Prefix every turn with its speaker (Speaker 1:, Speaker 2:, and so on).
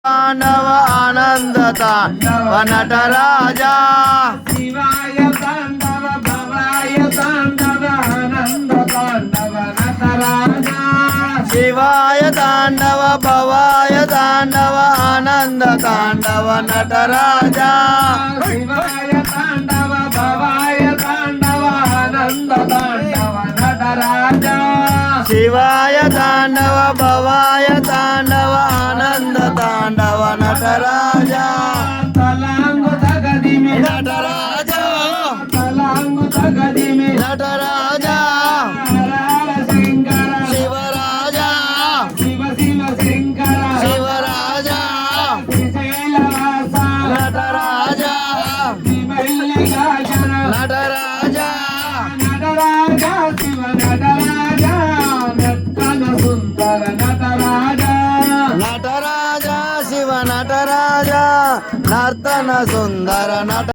Speaker 1: तांडव आनंद तांडव नटराजा
Speaker 2: शिवाय तांडव भवाय तांडव आनंद तांडव नटराजा
Speaker 1: शिवाय तांडव भवाय तांडव आनंद तांडव नटराजा
Speaker 2: शिवाय तांडव भवाय तांडव आनंद तांडव नटराजा
Speaker 1: शिवाय तांडव भवाय तांडव आनंद तांडव नटराजा
Speaker 2: तलांगु तगदि में
Speaker 1: नटराजा
Speaker 2: तलांगु तगदि में
Speaker 1: नटराजा
Speaker 2: हर शंकर
Speaker 1: शिवराजा
Speaker 2: शिव शिव शंकर
Speaker 1: शिवराजा
Speaker 2: श्रीशैलवासा
Speaker 1: नटराजा
Speaker 2: श्रीमल्लिकार्जुन
Speaker 1: नटराजा
Speaker 2: नटराजा शिव नटराजा नर्तन सुंदर नटराजा
Speaker 1: नटराजा शिव नटराजा नर्तन सुंदर नट